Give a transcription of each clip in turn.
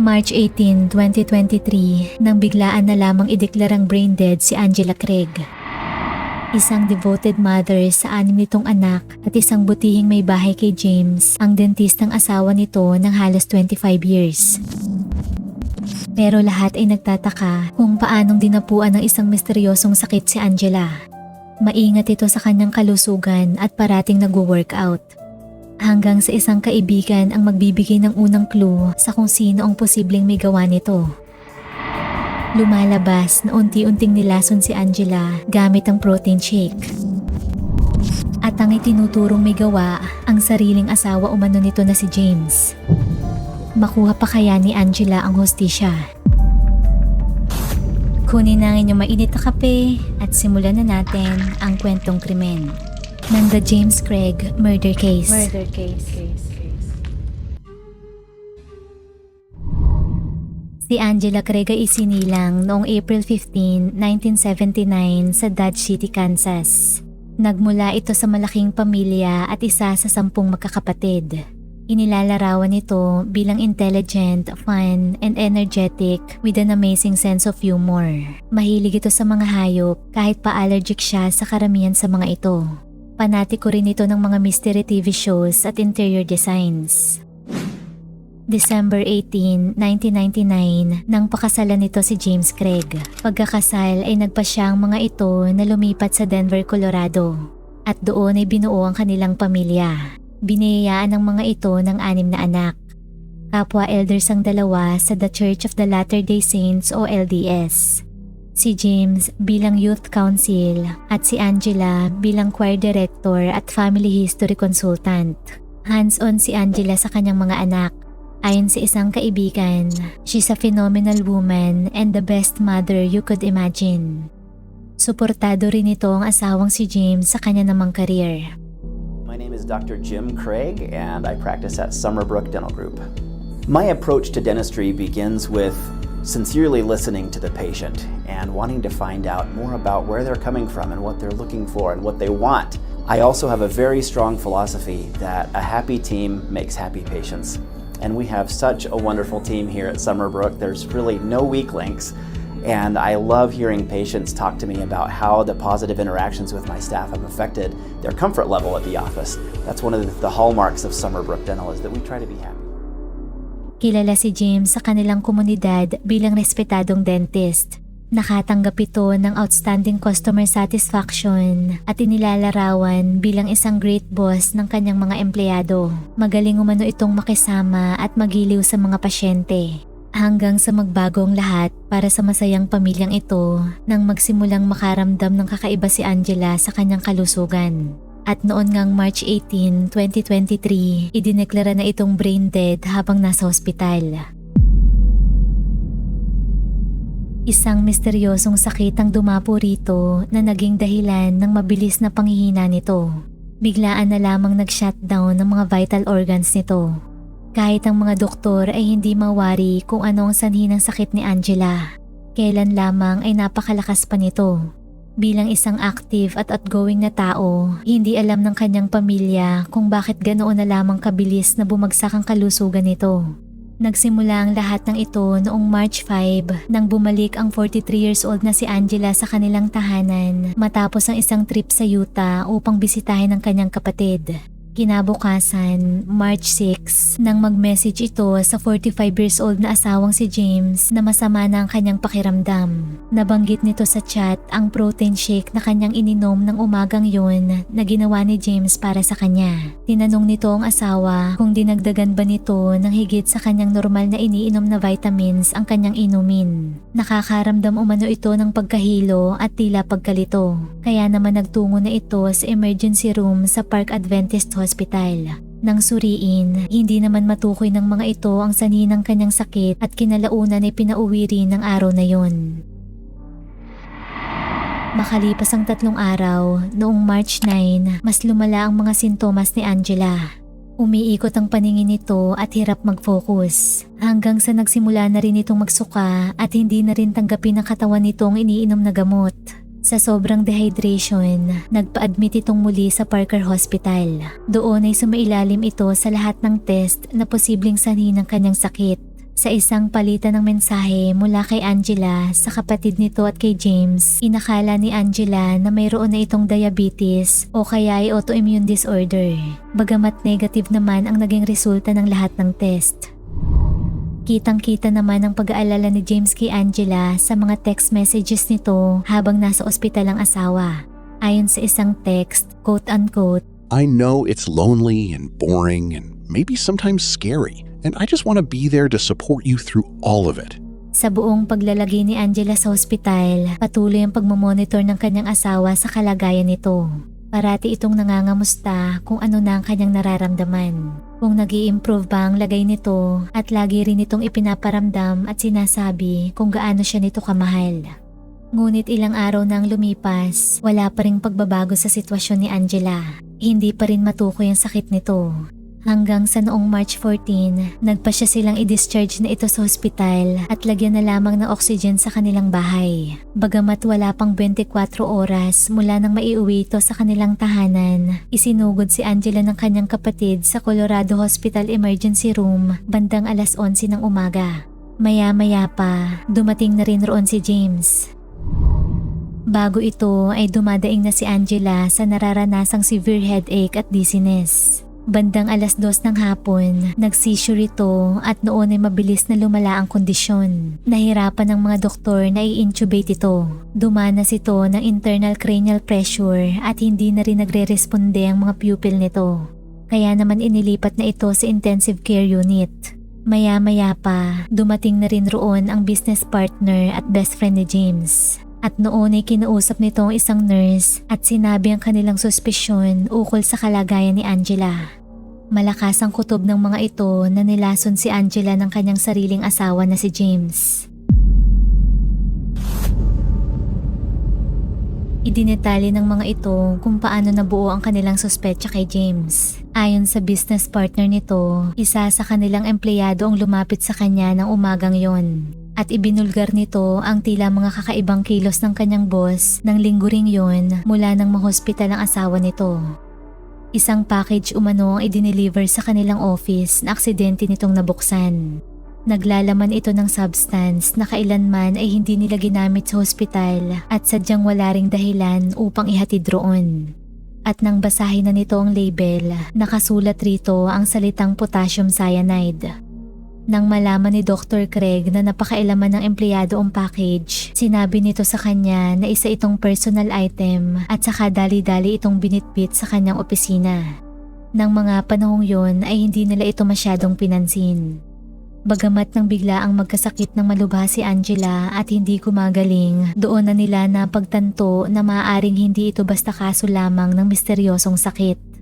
March 18, 2023, nang biglaan na lamang ideklarang brain dead si Angela Craig. Isang devoted mother sa 6 nitong anak at isang butihing may bahay kay James, ang dentistang asawa nito ng halos 25 years. Pero lahat ay nagtataka kung paanong dinapuan ng isang misteryosong sakit si Angela. Maingat ito sa kanyang kalusugan at parating nag-workout. Hanggang sa isang kaibigan ang magbibigay ng unang clue sa kung sino ang posibleng may gawa nito. Lumalabas na unti-unting nilason si Angela gamit ang protein shake. At ang itinuturong may gawa ang sariling asawa umano nito na si James. Makuha pa kaya ni Angela ang hustisya? Kunin na ang inyong mainit na kape at simulan na natin ang kwentong krimen ng The James Craig Murder Case. Si Angela Craig ay isinilang noong April 15, 1979 sa Dodge City, Kansas. Nagmula ito sa malaking pamilya at isa sa 10 magkakapatid. Inilalarawan ito bilang intelligent, fun, and energetic with an amazing sense of humor. Mahilig ito sa mga hayop kahit pa allergic siya sa karamihan sa mga ito. Panatiko rin ito ng mga mystery TV shows at interior designs. December 18, 1999 nang pakasalan nito si James Craig. Pagkakasal ay nagpasya ang mga ito na lumipat sa Denver, Colorado. At doon ay binuo ang kanilang pamilya. Biniyayaan ng mga ito ng 6 na anak. Kapwa elders ang 2 sa The Church of the Latter-day Saints o LDS. Si James bilang Youth Council at si Angela bilang Choir Director at Family History Consultant. Hands-on si Angela sa kanyang mga anak. Ayon sa isang kaibigan, she's a phenomenal woman and the best mother you could imagine. Suportado rin ito ang asawang si James sa kanya namang career. My name is Dr. Jim Craig and I practice at Summerbrook Dental Group. My approach to dentistry begins with sincerely listening to the patient and wanting to find out more about where they're coming from and what they're looking for and what they want. I also have a very strong philosophy that a happy team makes happy patients. And we have such a wonderful team here at Summerbrook. There's really no weak links. And I love hearing patients talk to me about how the positive interactions with my staff have affected their comfort level at the office. That's one of the hallmarks of Summerbrook Dental is that we try to be happy. Kilala si James sa kanilang komunidad bilang respetadong dentist. Nakatanggap ito ng outstanding customer satisfaction at inilalarawan bilang isang great boss ng kanyang mga empleyado. Magaling umano itong makisama at magiliw sa mga pasyente. Hanggang sa magbago ang lahat para sa masayang pamilyang ito nang magsimulang makaramdam ng kakaiba si Angela sa kanyang kalusugan. At noon ngang March 18, 2023, idineklara na itong brain dead habang nasa ospital. Isang misteryosong sakit ang dumapo rito na naging dahilan ng mabilis na panghihina nito. Biglaan na lamang nag-shutdown ng mga vital organs nito. Kahit ang mga doktor ay hindi mawari kung ano ang sanhi ng sakit ni Angela. Kailan lamang ay napakalakas pa nito. Bilang isang active at outgoing na tao, hindi alam ng kanyang pamilya kung bakit ganoon na lamang kabilis na bumagsak ang kalusugan nito. Nagsimula ang lahat ng ito noong March 5 nang bumalik ang 43 years old na si Angela sa kanilang tahanan matapos ang isang trip sa Utah upang bisitahin ang kanyang kapatid. Kinabukasan, March 6, nang mag-message ito sa 45 years old na asawang si James na masama na ang kanyang pakiramdam. Nabanggit nito sa chat ang protein shake na kanyang ininom ng umagang yun na ginawa ni James para sa kanya. Tinanong nito ang asawa kung dinagdagan ba nito ng higit sa kanyang normal na iniinom na vitamins ang kanyang inumin. Nakakaramdam umano ito ng pagkahilo at tila pagkalito. Kaya naman nagtungo na ito sa emergency room sa Park Adventist Hospital. Nang suriin, hindi naman matukoy ng mga ito ang sanhi ng kanyang sakit at kinalaunan ay pinauwi rin ng araw na yon. Makalipas ang 3 araw, noong March 9, mas lumala ang mga sintomas ni Angela. Umiikot ang paningin nito at hirap mag-focus. Hanggang sa nagsimula na rin itong magsuka at hindi na rin tanggapin ng katawan nitong iniinom na gamot. Sa sobrang dehydration, nagpa-admit itong muli sa Parker Hospital. Doon ay sumailalim ito sa lahat ng test na posibleng sanhi ng kanyang sakit. Sa isang palitan ng mensahe mula kay Angela sa kapatid nito at kay James, inakala ni Angela na mayroon na itong diabetes o kaya ay autoimmune disorder. Bagamat negative naman ang naging resulta ng lahat ng test. Kitang-kita naman ang pag-aalala ni James kay Angela sa mga text messages nito habang nasa ospital ang asawa. Ayon sa isang text, quote-unquote, I know it's lonely and boring and maybe sometimes scary, and I just want to be there to support you through all of it. Sa buong paglalagay ni Angela sa ospital, patuloy ang pagmamonitor ng kanyang asawa sa kalagayan nito. Parati itong nangangamusta kung ano na ang kanyang nararamdaman. Kung nag-i-improve ba ang lagay nito at lagi rin itong ipinaparamdam at sinasabi kung gaano siya nito kamahal. Ngunit ilang araw nang lumipas, wala pa ring pagbabago sa sitwasyon ni Angela. Hindi pa rin matukoy ang sakit nito. Hanggang sa noong March 14, nagpa siya silang i-discharge na ito sa ospital at lagyan na lamang ng oxygen sa kanilang bahay. Bagamat wala pang 24 oras mula nang maiuwi ito sa kanilang tahanan, isinugod si Angela ng kanyang kapatid sa Colorado Hospital Emergency Room bandang alas 11 ng umaga. Maya-maya pa, dumating na rin roon si James. Bago ito ay dumadaing na si Angela sa nararanasang severe headache at dizziness. Bandang alas 2 ng hapon, nag-seizure ito at noon ay mabilis na lumala ang kondisyon. Nahirapan ng mga doktor na i-intubate ito. Dumanas ito ng internal cranial pressure at hindi na rin nagre-responde ang mga pupil nito. Kaya naman inilipat na ito sa intensive care unit. Maya-maya pa, dumating na rin roon ang business partner at best friend ni James. At noon ay kinausap nito ang isang nurse at sinabi ang kanilang suspisyon ukol sa kalagayan ni Angela. Malakas ang kutob ng mga ito na nilason si Angela ng kanyang sariling asawa na si James. Idinetali ng mga ito kung paano nabuo ang kanilang suspetsa kay James. Ayon sa business partner nito, isa sa kanilang empleyado ang lumapit sa kanya ng umagang yon. At ibinulgar nito ang tila mga kakaibang kilos ng kanyang boss ng linggo ring yon mula nang mahospital ang asawa nito. Isang package umano ang idineliver sa kanilang office na aksidente nitong nabuksan. Naglalaman ito ng substance na kailanman ay hindi nila ginamit sa hospital at sadyang wala ring dahilan upang ihatid roon. At nang basahin na nito ang label, nakasulat rito ang salitang potassium cyanide. Nang malaman ni Dr. Craig na napakailaman ng empleyado ang package, sinabi nito sa kanya na isa itong personal item at saka dali-dali itong binitbit sa kanyang opisina. Nang mga panahong yon ay hindi nila ito masyadong pinansin. Bagamat nang bigla ang magkasakit ng malubha si Angela at hindi gumagaling, doon na nila napagtanto na maaaring hindi ito basta kaso lamang ng misteryosong sakit.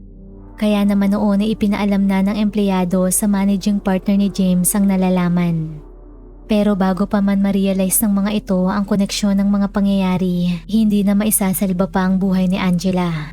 Kaya naman noon ay ipinaalam na ng empleyado sa managing partner ni James ang nalalaman. Pero bago pa man ma-realize ng mga ito ang koneksyon ng mga pangyayari, hindi na maisasalba pa ang buhay ni Angela.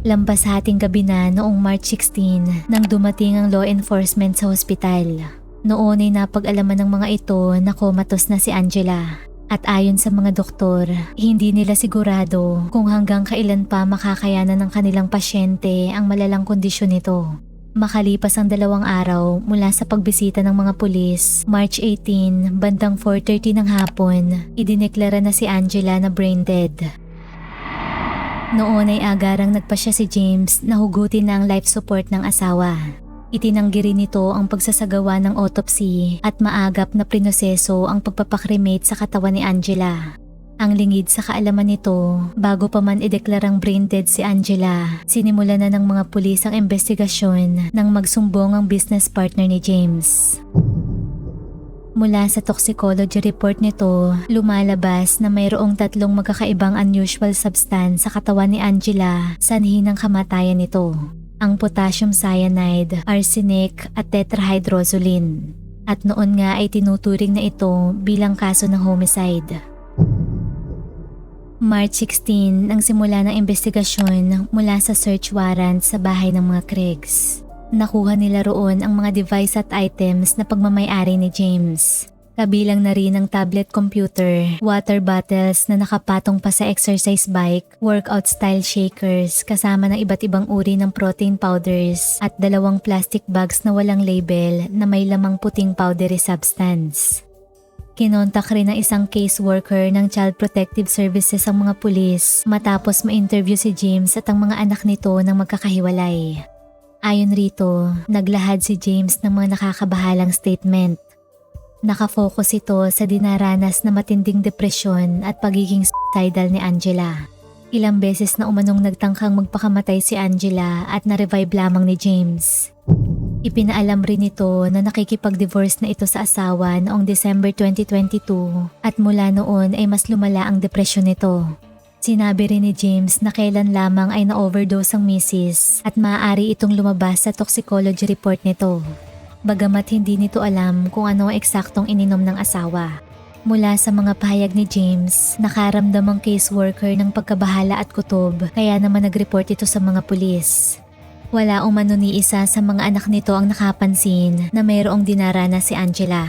Lampas hating gabi na noong March 16 nang dumating ang law enforcement sa hospital. Noon ay napag-alaman ng mga ito na comatose na si Angela. At ayon sa mga doktor, hindi nila sigurado kung hanggang kailan pa makakayanan ng kanilang pasyente ang malalang kondisyon nito. Makalipas ang 2 araw mula sa pagbisita ng mga pulis, March 18, bandang 4:30 ng hapon, idineklara na si Angela na brain dead. Noon ay agarang nagpasya si James na hugutin na ang life support ng asawa. Itinanggi rin nito ang pagsasagawa ng autopsy at maagap na prinoseso ang pagpapakremate sa katawan ni Angela. Ang lingid sa kaalaman nito, bago pa man ideklarang brain dead si Angela, sinimula na ng mga pulis ang investigasyon nang magsumbong ang business partner ni James. Mula sa toxicology report nito, lumalabas na mayroong 3 magkakaibang unusual substance sa katawan ni Angela sanhi ng kamatayan nito. Ang potassium cyanide, arsenic at tetrahydrozoline. At noon nga ay tinuturing na ito bilang kaso ng homicide. March 16 ang simula ng investigasyon mula sa search warrant sa bahay ng mga Craigs. Nakuha nila roon ang mga device at items na pagmamay-ari ni James. Kabilang na rin ang tablet computer, water bottles na nakapatong pa sa exercise bike, workout style shakers kasama ng iba't ibang uri ng protein powders at 2 plastic bags na walang label na may lamang puting powdery substance. Kinontak rin ng isang caseworker ng Child Protective Services ang mga pulis matapos ma-interview si James at ang mga anak nito nang magkakahiwalay. Ayon rito, naglahad si James ng mga nakakabahalang statement. Nakafocus ito sa dinaranas na matinding depresyon at pagiging suicidal ni Angela. Ilang beses na umanong nagtangkang magpakamatay si Angela at na-revive lamang ni James. Ipinaalam rin ito na nakikipag-divorce na ito sa asawa noong December 2022 at mula noon ay mas lumala ang depresyon nito. Sinabi rin ni James na kailan lamang ay na-overdose ang misis at maaari itong lumabas sa toxicology report nito. Bagamat hindi nito alam kung ano ang eksaktong ininom ng asawa. Mula sa mga pahayag ni James, nakaramdam ang caseworker ng pagkabahala at kutob kaya naman nag-report ito sa mga pulis. Wala umano ni isa sa mga anak nito ang nakapansin na mayroong dinaranas si Angela.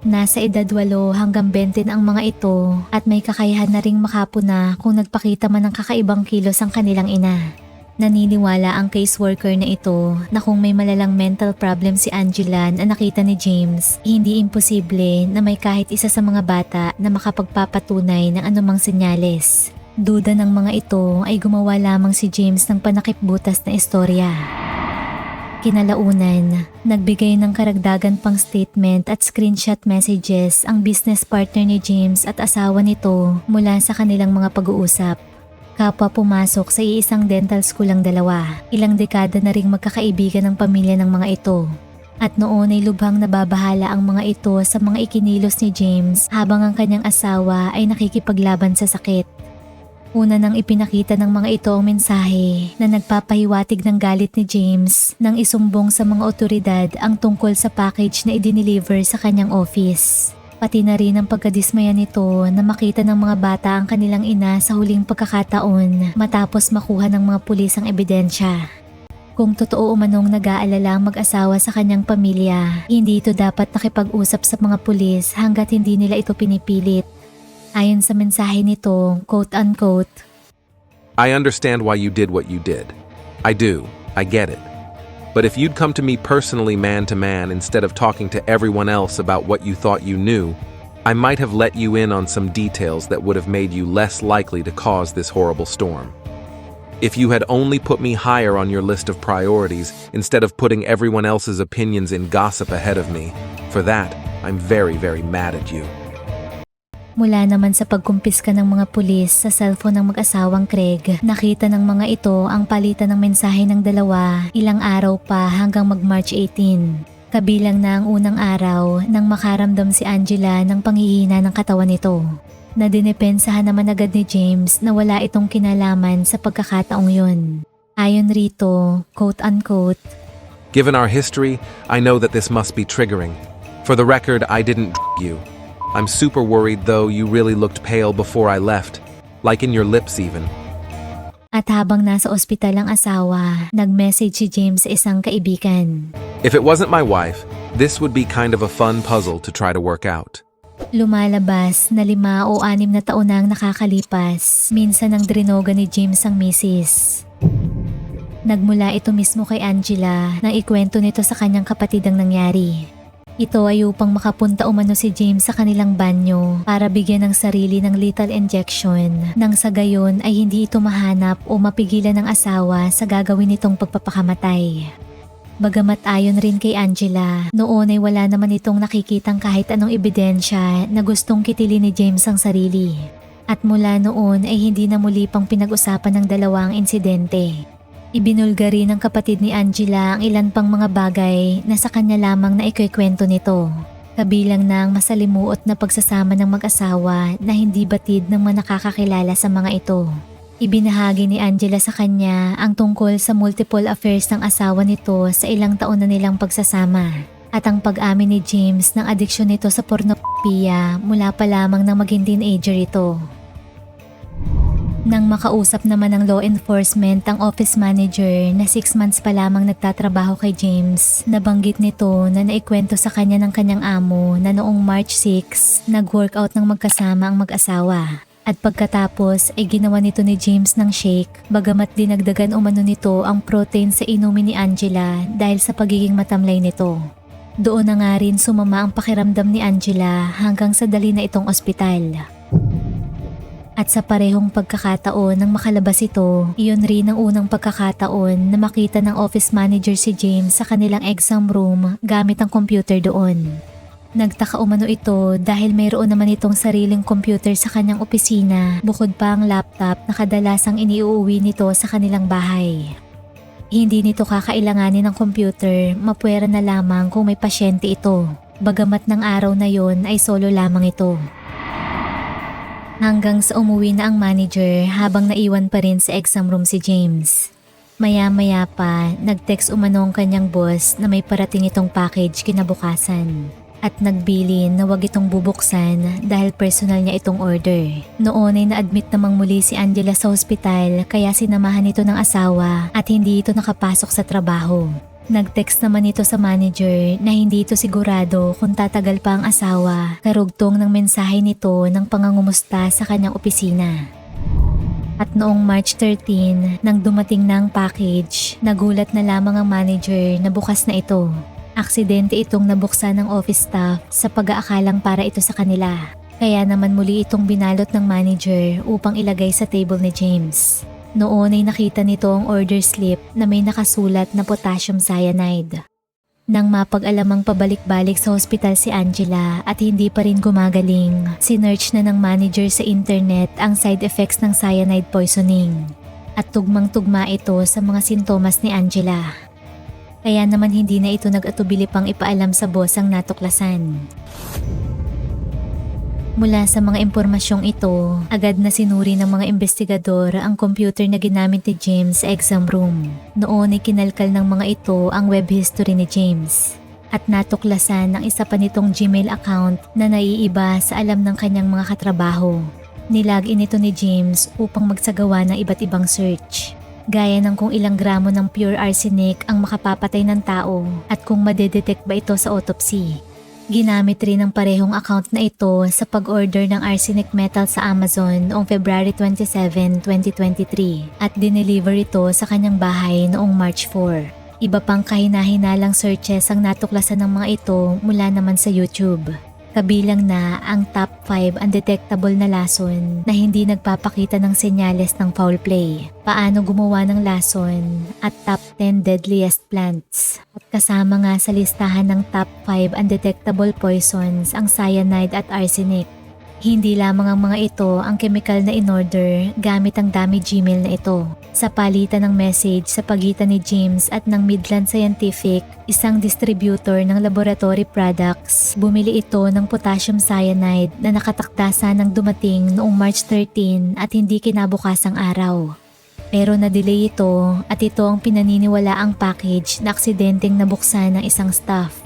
Nasa edad 8 hanggang 20 na ang mga ito at may kakayahan na ring makapuna kung nagpakita man ng kakaibang kilos ang kanilang ina. Naniniwala ang caseworker na ito na kung may malalang mental problem si Angela na nakita ni James, hindi imposible na may kahit isa sa mga bata na makapagpapatunay ng anumang senyales. Duda ng mga ito ay gumawa lamang si James ng panakipbutas na istorya. Kinalaunan, nagbigay ng karagdagan pang statement at screenshot messages ang business partner ni James at asawa nito mula sa kanilang mga pag-uusap. Kapwa pumasok sa iisang dental school ang dalawa, ilang dekada na ring magkakaibigan ng pamilya ng mga ito. At noon ay lubhang nababahala ang mga ito sa mga ikinilos ni James habang ang kanyang asawa ay nakikipaglaban sa sakit. Una nang ipinakita ng mga ito ang mensahe na nagpapahiwatig ng galit ni James nang isumbong sa mga otoridad ang tungkol sa package na idineliver sa kanyang office. Pati na rin ang pagkadismaya nito na makita ng mga bata ang kanilang ina sa huling pagkakataon matapos makuha ng mga pulis ang ebidensya. Kung totoo umanong nag-aalala ang mag-asawa sa kanyang pamilya, hindi ito dapat nakipag-usap sa mga pulis hanggat hindi nila ito pinipilit. Ayon sa mensahe nito, quote-unquote, I understand why you did what you did. I do. I get it. But if you'd come to me personally man to man instead of talking to everyone else about what you thought you knew, I might have let you in on some details that would have made you less likely to cause this horrible storm. If you had only put me higher on your list of priorities instead of putting everyone else's opinions in gossip ahead of me, for that, I'm very, very mad at you. Mula naman sa pagkumpiska ng mga pulis sa cellphone ng mag-asawang Craig, nakita ng mga ito ang palitan ng mensahe ng dalawa ilang araw pa hanggang mag-March 18. Kabilang na ang unang araw nang makaramdam si Angela ng panghihina ng katawan nito. Na dinepensahan naman agad ni James na wala itong kinalaman sa pagkakataong yun. Ayon rito, quote-unquote, Given our history, I know that this must be triggering. For the record, I didn't you. I'm super worried though you really looked pale before I left. Like in your lips even. At habang nasa ospital ang asawa, nag-message si James sa isang kaibigan. If it wasn't my wife, this would be kind of a fun puzzle to try to work out. Lumalabas na 5 o 6 na taon na ang nakakalipas, minsan ang drinoga ni James ang misis. Nagmula ito mismo kay Angela nang ikwento nito sa kanyang kapatid ang nangyari. Ito ay upang makapunta umano si James sa kanilang banyo para bigyan ng sarili ng lethal injection nang sa gayon ay hindi ito mahanap o mapigilan ng asawa sa gagawin nitong pagpapakamatay. Bagamat ayon rin kay Angela, noon ay wala naman itong nakikitang kahit anong ebidensya na gustong kitilin ni James ang sarili. At mula noon ay hindi na muli pang pinag-usapan ng dalawang insidente. Ibinulga rin ng kapatid ni Angela ang ilan pang mga bagay na sa kanya lamang na ikikwento nito. Kabilang na ang masalimuot na pagsasama ng mag-asawa na hindi batid ng mga nakakakilala sa mga ito. Ibinahagi ni Angela sa kanya ang tungkol sa multiple affairs ng asawa nito sa ilang taon na nilang pagsasama at ang pag-amin ni James ng adiksyon nito sa pornografiya mula pa lamang nang maging teenager ito. Nang makausap naman ng law enforcement ang office manager na 6 months pa lamang nagtatrabaho kay James, nabanggit nito na naikwento sa kanya ng kanyang amo na noong March 6, nag-workout ng magkasama ang mag-asawa. At pagkatapos ay ginawa nito ni James ng shake, bagamat dinagdagan umano nito ang protein sa inumin ni Angela dahil sa pagiging matamlay nito. Doon na nga rin sumama ang pakiramdam ni Angela hanggang sa dali na itong ospital. At sa parehong pagkakataon nang makalabas ito, iyon rin ang unang pagkakataon na makita ng office manager si James sa kanilang exam room gamit ang computer doon. Nagtaka umano ito dahil mayroon naman itong sariling computer sa kanyang opisina bukod pa ang laptop na kadalasang iniuuwi nito sa kanilang bahay. Hindi nito kakailanganin ng computer, mapwera na lamang kung may pasyente ito. Bagamat ng araw na yon ay solo lamang ito. Hanggang sa umuwi na ang manager habang naiwan pa rin sa exam room si James. Maya-maya pa, nag-text umano ang kanyang boss na may parating itong package kinabukasan. At nagbilin na wag itong bubuksan dahil personal niya itong order. Noon ay na-admit namang muli si Angela sa hospital kaya sinamahan ito ng asawa at hindi ito nakapasok sa trabaho. Nag-text naman ito sa manager na hindi ito sigurado kung tatagal pa ang asawa, karugtong ng mensahe nito ng pangangumusta sa kanyang opisina. At noong March 13, nang dumating na ang package, nagulat na lamang ang manager na bukas na ito. Aksidente itong nabuksan ng office staff sa pag-aakalang para ito sa kanila. Kaya naman muli itong binalot ng manager upang ilagay sa table ni James. Noon ay nakita nito ang order slip na may nakasulat na potassium cyanide. Nang mapag-alamang pabalik-balik sa hospital si Angela at hindi pa rin gumagaling, sinearch na ng manager sa internet ang side effects ng cyanide poisoning. At tugmang-tugma ito sa mga sintomas ni Angela. Kaya naman hindi na ito nag-atubili pang ipaalam sa boss ang natuklasan. Mula sa mga impormasyong ito, agad na sinuri ng mga investigador ang computer na ginamit ni James sa exam room. Noon ay kinalkal ng mga ito ang web history ni James. At natuklasan ang isa pa nitong Gmail account na naiiba sa alam ng kanyang mga katrabaho. Nilagin ito ni James upang magsagawa ng iba't ibang search. Gaya ng kung ilang gramo ng pure arsenic ang makapapatay ng tao at kung madedetect ba ito sa autopsy. Ginamit rin ang parehong account na ito sa pag-order ng arsenic metal sa Amazon noong February 27, 2023 at dineliver ito sa kanyang bahay noong March 4. Iba pang kahina-hinalang searches ang natuklasan ng mga ito mula naman sa YouTube. Kabilang na ang top 5 undetectable na lason na hindi nagpapakita ng senyales ng foul play, paano gumawa ng lason at top 10 deadliest plants. At kasama nga sa listahan ng top 5 undetectable poisons ang cyanide at arsenic. Hindi lamang ang mga ito ang chemical na in-order gamit ang dami Gmail na ito. Sa palitan ng message sa pagitan ni James at ng Midland Scientific, isang distributor ng laboratory products, bumili ito ng potassium cyanide na nakatakda ng dumating noong March 13 at hindi kinabukasang araw. Pero na-delay ito at ito ang pinaniniwala ang package na aksidenteng nabuksan ng isang staff.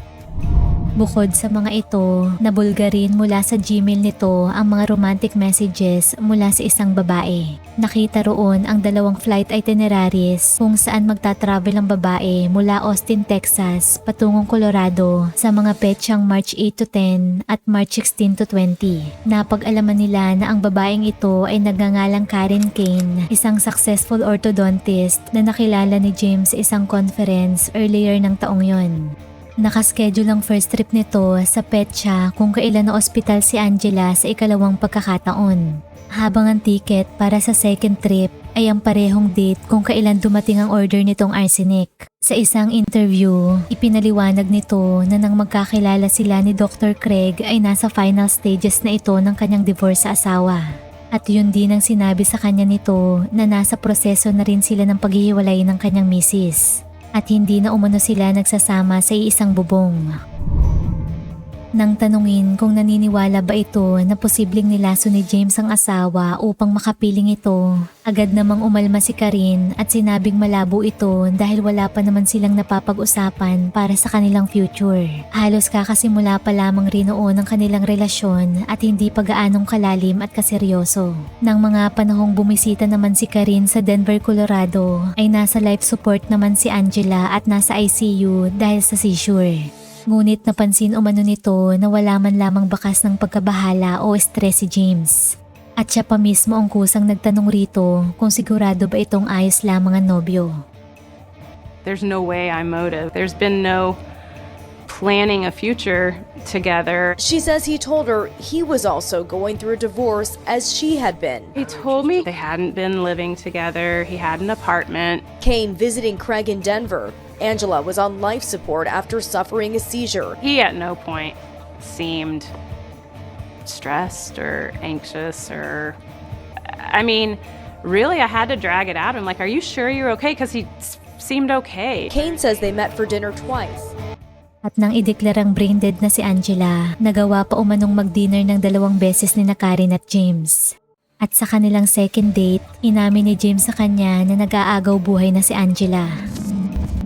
Bukod sa mga ito, nabulga rin mula sa Gmail nito ang mga romantic messages mula sa isang babae. Nakita roon ang 2 flight itineraries kung saan magta-travel ang babae mula Austin, Texas patungong Colorado sa mga petsang March 8 to 10 at March 16 to 20. Napag-alaman nila na ang babaeng ito ay nagngangalang Karen Kane, isang successful orthodontist na nakilala ni James sa isang conference earlier ng taong yon. Nakaschedule ang first trip nito sa petsa kung kailan na ospital si Angela sa ikalawang pagkakataon. Habang ang ticket para sa second trip ay ang parehong date kung kailan dumating ang order nitong arsenic. Sa isang interview, ipinaliwanag nito na nang magkakilala sila ni Dr. Craig ay nasa final stages na ito ng kanyang divorce sa asawa. At yun din ang sinabi sa kanya nito na nasa proseso na rin sila ng paghihiwalay ng kanyang misis. At hindi na umano sila nagsasama sa iisang bubong. Nang tanungin kung naniniwala ba ito na posibleng nilaso ni James ang asawa upang makapiling ito, agad namang umalma si Karen at sinabing malabo ito dahil wala pa naman silang napapag-usapan para sa kanilang future. Halos kakasimula pa lamang rin noon ang kanilang relasyon at hindi pa gaanong kalalim at kaseryoso. Nang mga panahong bumisita naman si Karen sa Denver, Colorado, ay nasa life support naman si Angela at nasa ICU dahil sa seizure. Ngunit napansin umano nito na wala man lamang bakas ng pagkabahala o stress si James. At siya pa mismo ang kusang nagtanong rito kung sigurado ba itong ayos lamang ang nobyo. There's no way I'm motive. There's been no planning a future together. She says he told her he was also going through a divorce as she had been. He told me they hadn't been living together. He had an apartment. Kane visiting Craig in Denver. Angela was on life support after suffering a seizure. He at no point seemed stressed or anxious or... I mean, really, I had to drag it out. I'm like, are you sure you're okay? Because he seemed okay. Kane says they met for dinner twice. At nang ideklarang brain dead na si Angela, nagawa pa umanong mag-dinner ng 2 beses ni na Karen at James. At sa kanilang second date, inamin ni James sa kanya na nag-aagaw buhay na si Angela.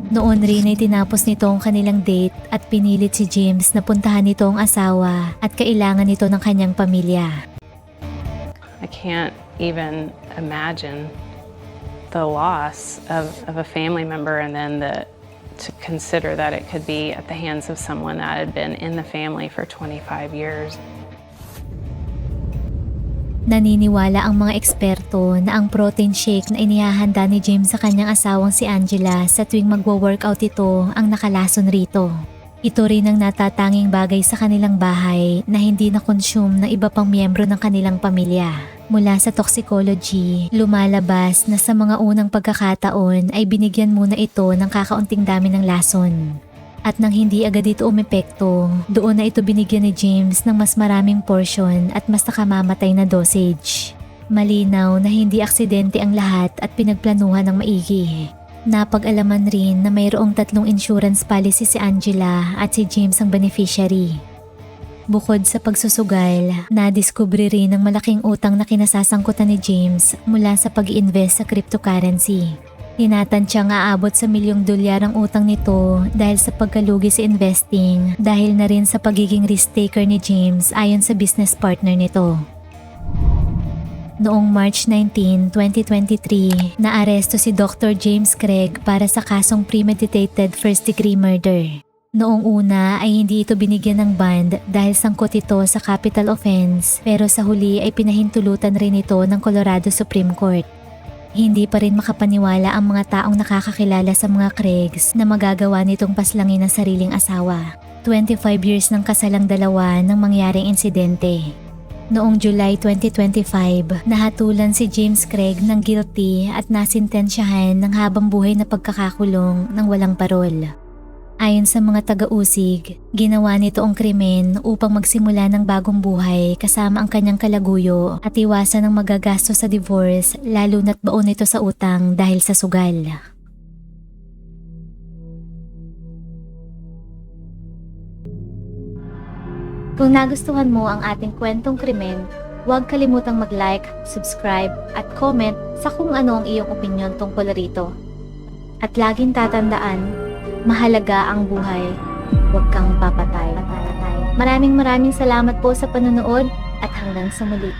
Noon rin ay tinapos nito ang kanilang date at pinilit si James na puntahan nito ang asawa at kailangan nito ng kanyang pamilya. I can't even imagine the loss of a family member and then to consider that it could be at the hands of someone that had been in the family for 25 years. Naniniwala ang mga eksperto na ang protein shake na inihahanda ni James sa kanyang asawang si Angela sa tuwing magwo-workout ito ang nakalason rito. Ito rin ang natatanging bagay sa kanilang bahay na hindi na-consume ng iba pang miyembro ng kanilang pamilya. Mula sa toxicology, lumalabas na sa mga unang pagkakataon ay binigyan muna ito ng kakaunting dami ng lason. At nang hindi agad ito umepekto, doon na ito binigyan ni James ng mas maraming portion at mas nakamamatay na dosage. Malinaw na hindi aksidente ang lahat at pinagplanuhan ng maigi. Napag-alaman rin na mayroong 3 insurance policy si Angela at si James ang beneficiary. Bukod sa pagsusugal, nadiskubre rin ang malaking utang na kinasasangkutan ni James mula sa pag-i-invest sa cryptocurrency. Tinatansyang aabot sa $1 milyong ang utang nito dahil sa pagkalugi sa investing dahil na rin sa pagiging risk-taker ni James ayon sa business partner nito. Noong March 19, 2023, naaresto si Dr. James Craig para sa kasong premeditated first-degree murder. Noong una ay hindi ito binigyan ng bond dahil sangkot ito sa capital offense pero sa huli ay pinahintulutan rin ito ng Colorado Supreme Court. Hindi pa rin makapaniwala ang mga taong nakakakilala sa mga Craigs na magagawa nitong paslangin ang sariling asawa. 25 years ng kasalang dalawa nang mangyaring insidente. Noong July 2025, nahatulan si James Craig ng guilty at nasintensyahan ng habang buhay na pagkakakulong ng walang parol. Ayon sa mga taga-usig, ginawa nito ang krimen upang magsimula ng bagong buhay kasama ang kanyang kalaguyo at iwasan ang magagastos sa divorce lalo na't baon ito sa utang dahil sa sugal. Kung nagustuhan mo ang ating kwentong krimen, huwag kalimutang mag-like, subscribe at comment sa kung ano ang iyong opinyon tungkol rito. At laging tatandaan, mahalaga ang buhay, huwag kang papatay. Maraming salamat po sa panonood at hanggang sa muli.